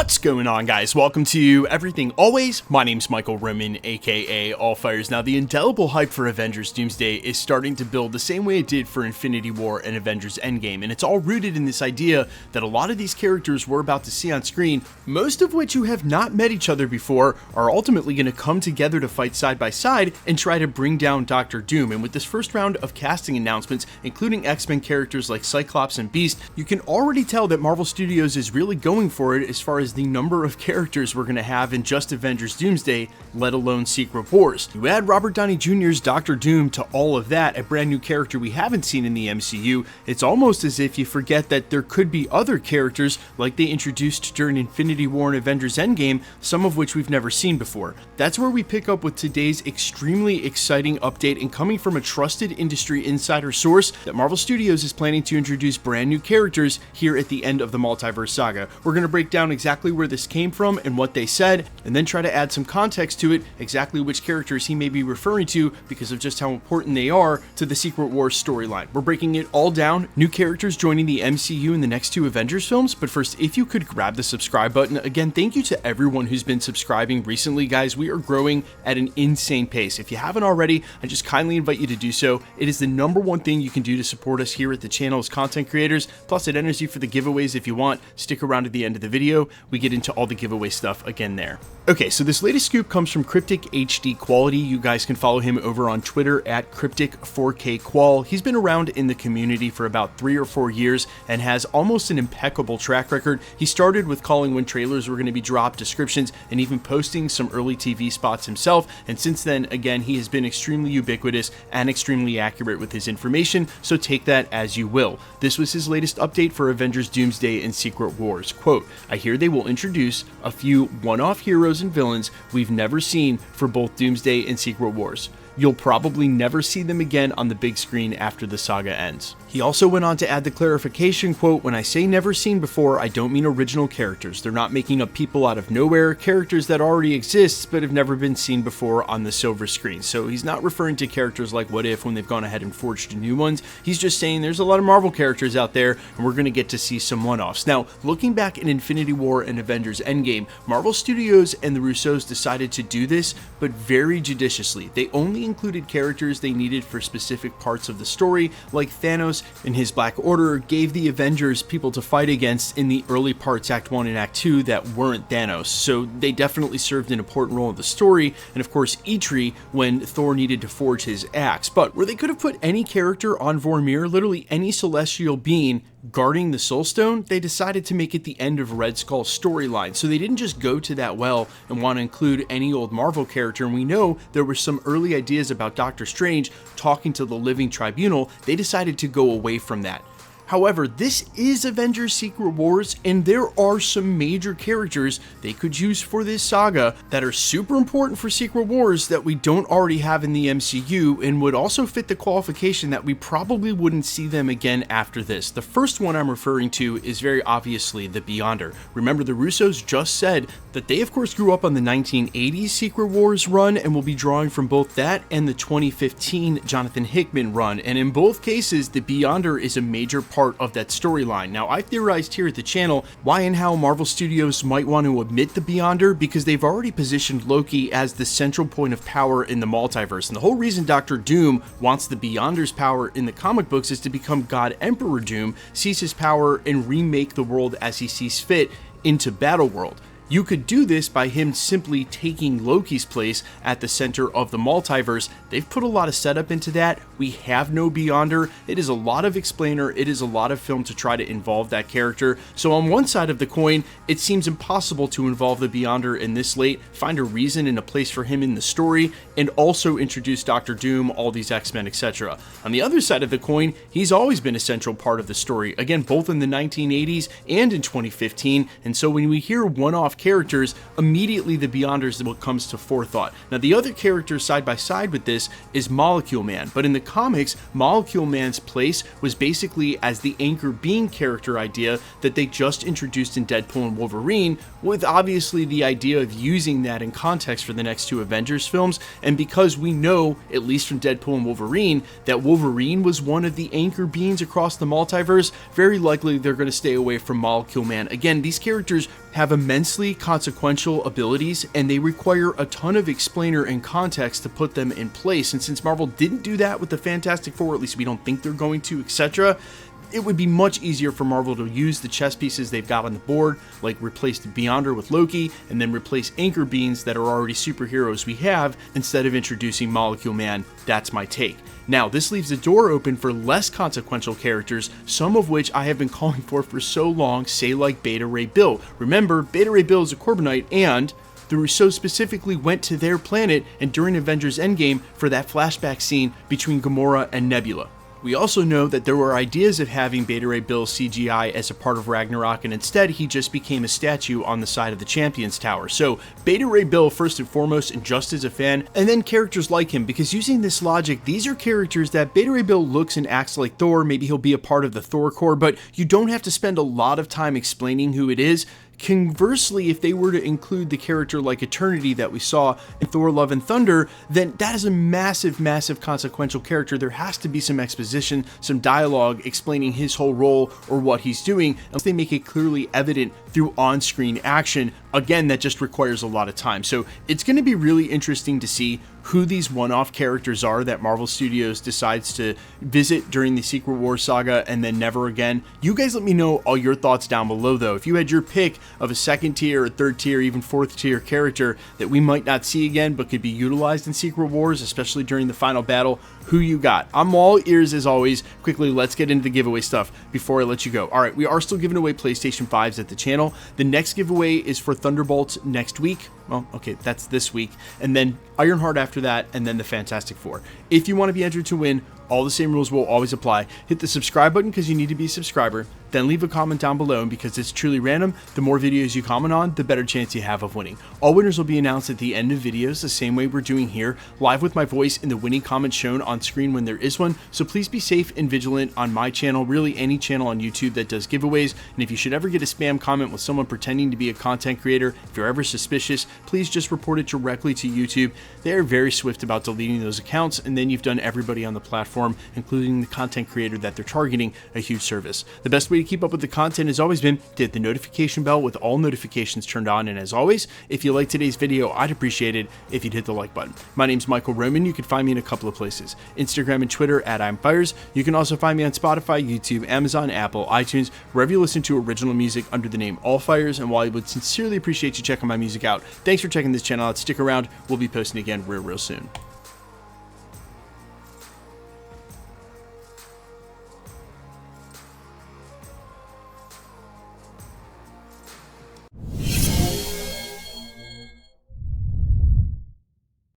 What's going on, guys? Welcome to Everything Always. My name's Michael Roman, aka Allfires. Now, the indelible hype for Avengers Doomsday is starting to build the same way it did for Infinity War and Avengers Endgame, and it's all rooted in this idea that a lot of these characters we're about to see on screen, most of which who have not met each other before, are ultimately going to come together to fight side by side and try to bring down Dr. Doom. And with this first round of casting announcements, including X-Men characters like Cyclops and Beast, you can already tell that Marvel Studios is really going for it as far as the number of characters we're going to have in just Avengers Doomsday, let alone Secret Wars. You add Robert Downey Jr.'s Dr. Doom to all of that, a brand new character we haven't seen in the MCU, it's almost as if you forget that there could be other characters like they introduced during Infinity War and Avengers Endgame, some of which we've never seen before. That's where we pick up with today's extremely exciting update, and coming from a trusted industry insider source, that Marvel Studios is planning to introduce brand new characters here at the end of the Multiverse Saga. We're going to break down exactly where this came from and what they said, and then try to add some context to it, exactly which characters he may be referring to because of just how important they are to the Secret Wars storyline. We're breaking it all down, new characters joining the MCU in the next two Avengers films, but first, if you could grab the subscribe button. Again, thank you to everyone who's been subscribing recently, guys. We are growing at an insane pace. If you haven't already, I just kindly invite you to do so. It is the number one thing you can do to support us here at the channel as content creators, plus it enters you for the giveaways if you want. Stick around to the end of the video. We get into all the giveaway stuff again there. Okay, so this latest scoop comes from Cryptic HD Quality. You guys can follow him over on Twitter at Cryptic4KQual. He's been around in the community for about 3 or 4 years and has almost an impeccable track record. He started with calling when trailers were going to be dropped, descriptions, and even posting some early TV spots himself, and since then, again, he has been extremely ubiquitous and extremely accurate with his information, so take that as you will. This was his latest update for Avengers Doomsday and Secret Wars. Quote, "I hear they will introduce a few one-off heroes and villains we've never seen for both Doomsday and Secret Wars. You'll probably never see them again on the big screen after the saga ends." He also went on to add the clarification, quote, "When I say never seen before, I don't mean original characters. They're not making up people out of nowhere, characters that already exist but have never been seen before on the silver screen." So he's not referring to characters like What If when they've gone ahead and forged new ones. He's just saying there's a lot of Marvel characters out there and we're going to get to see some one-offs. Now, looking back in Infinity War and Avengers Endgame, Marvel Studios and the Russos decided to do this, but very judiciously. They only included characters they needed for specific parts of the story, like Thanos in his Black Order gave the Avengers people to fight against in the early parts, Act 1 and Act 2, that weren't Thanos, so they definitely served an important role in the story, and of course Eitri when Thor needed to forge his axe. But where they could have put any character on Vormir, literally any celestial being guarding the Soul Stone, they decided to make it the end of Red Skull's storyline. So they didn't just go to that well and want to include any old Marvel character, and we know there were some early ideas about Doctor Strange talking to the Living Tribunal. They decided to go away from that. However, this is Avengers Secret Wars, and there are some major characters they could use for this saga that are super important for Secret Wars that we don't already have in the MCU, and would also fit the qualification that we probably wouldn't see them again after this. The first one I'm referring to is very obviously the Beyonder. Remember, the Russos just said that they of course grew up on the 1980s Secret Wars run and will be drawing from both that and the 2015 Jonathan Hickman run, and in both cases the Beyonder is a major part of that storyline. Now, I theorized here at the channel why and how Marvel Studios might want to omit the Beyonder, because they've already positioned Loki as the central point of power in the multiverse, and the whole reason Dr. Doom wants the Beyonder's power in the comic books is to become God Emperor Doom, seize his power and remake the world as he sees fit into Battleworld. You could do this by him simply taking Loki's place at the center of the multiverse. They've put a lot of setup into that. We have no Beyonder. It is a lot of explainer. It is a lot of film to try to involve that character. So on one side of the coin, it seems impossible to involve the Beyonder in this late, find a reason and a place for him in the story, and also introduce Dr. Doom, all these X-Men, etc. On the other side of the coin, he's always been a central part of the story, again, both in the 1980s and in 2015, and so when we hear one-off characters, immediately the Beyonders is what comes to forethought. Now, the other character side by side with this is Molecule Man, but in the comics, Molecule Man's place was basically as the anchor being character idea that they just introduced in Deadpool and Wolverine, with obviously the idea of using that in context for the next two Avengers films. And because we know, at least from Deadpool and Wolverine, that Wolverine was one of the anchor beings across the multiverse, very likely they're going to stay away from Molecule Man. Again, these characters have immensely consequential abilities, and they require a ton of explainer and context to put them in place. And since Marvel didn't do that with the Fantastic Four, at least we don't think they're going to, etc., it would be much easier for Marvel to use the chess pieces they've got on the board, like replace the Beyonder with Loki, and then replace anchor beings that are already superheroes we have, instead of introducing Molecule Man. That's my take. Now, this leaves the door open for less consequential characters, some of which I have been calling for so long, say like Beta Ray Bill. Remember, Beta Ray Bill is a Corbinite, and the Rousseau specifically went to their planet and during Avengers Endgame for that flashback scene between Gamora and Nebula. We also know that there were ideas of having Beta Ray Bill CGI as a part of Ragnarok, and instead he just became a statue on the side of the Champions Tower. So Beta Ray Bill first and foremost, and just as a fan, and then characters like him, because using this logic, these are characters that Beta Ray Bill looks and acts like Thor. Maybe he'll be a part of the Thor Corps, but you don't have to spend a lot of time explaining who it is. Conversely, if they were to include the character like Eternity that we saw in Thor Love and Thunder, then that is a massive, massive consequential character. There has to be some exposition, some dialogue explaining his whole role or what he's doing, unless they make it clearly evident through on-screen action. Again, that just requires a lot of time. So it's going to be really interesting to see who these one-off characters are that Marvel Studios decides to visit during the Secret Wars saga and then never again. You guys let me know all your thoughts down below though. If you had your pick of a second tier or third tier, even fourth tier character that we might not see again but could be utilized in Secret Wars, especially during the final battle, who you got? I'm all ears as always. Quickly, let's get into the giveaway stuff before I let you go. All right, we are still giving away PlayStation 5s at the channel. The next giveaway is for Thunderbolts next week. Well, okay, that's this week. And then Ironheart after that, and then the Fantastic Four. If you want to be entered to win, all the same rules will always apply. Hit the subscribe button because you need to be a subscriber. Then leave a comment down below, and because it's truly random, the more videos you comment on, the better chance you have of winning. All winners will be announced at the end of videos, the same way we're doing here, live with my voice in the winning comment shown on screen when there is one. So please be safe and vigilant on my channel, really any channel on YouTube that does giveaways. And if you should ever get a spam comment with someone pretending to be a content creator, if you're ever suspicious, please just report it directly to YouTube. They're very swift about deleting those accounts, and then you've done everybody on the platform, including the content creator that they're targeting, a huge service. The best way to keep up with the content has always been to hit the notification bell with all notifications turned on. And as always, if you like today's video, I'd appreciate it if you'd hit the like button. My name's Michael Roman. You can find me in a couple of places: Instagram and Twitter at I'mFires. You can also find me on Spotify, YouTube, Amazon, Apple, iTunes, wherever you listen to original music under the name All Fires. And while I would sincerely appreciate you checking my music out, thanks for checking this channel out. Stick around. We'll be posting again real soon.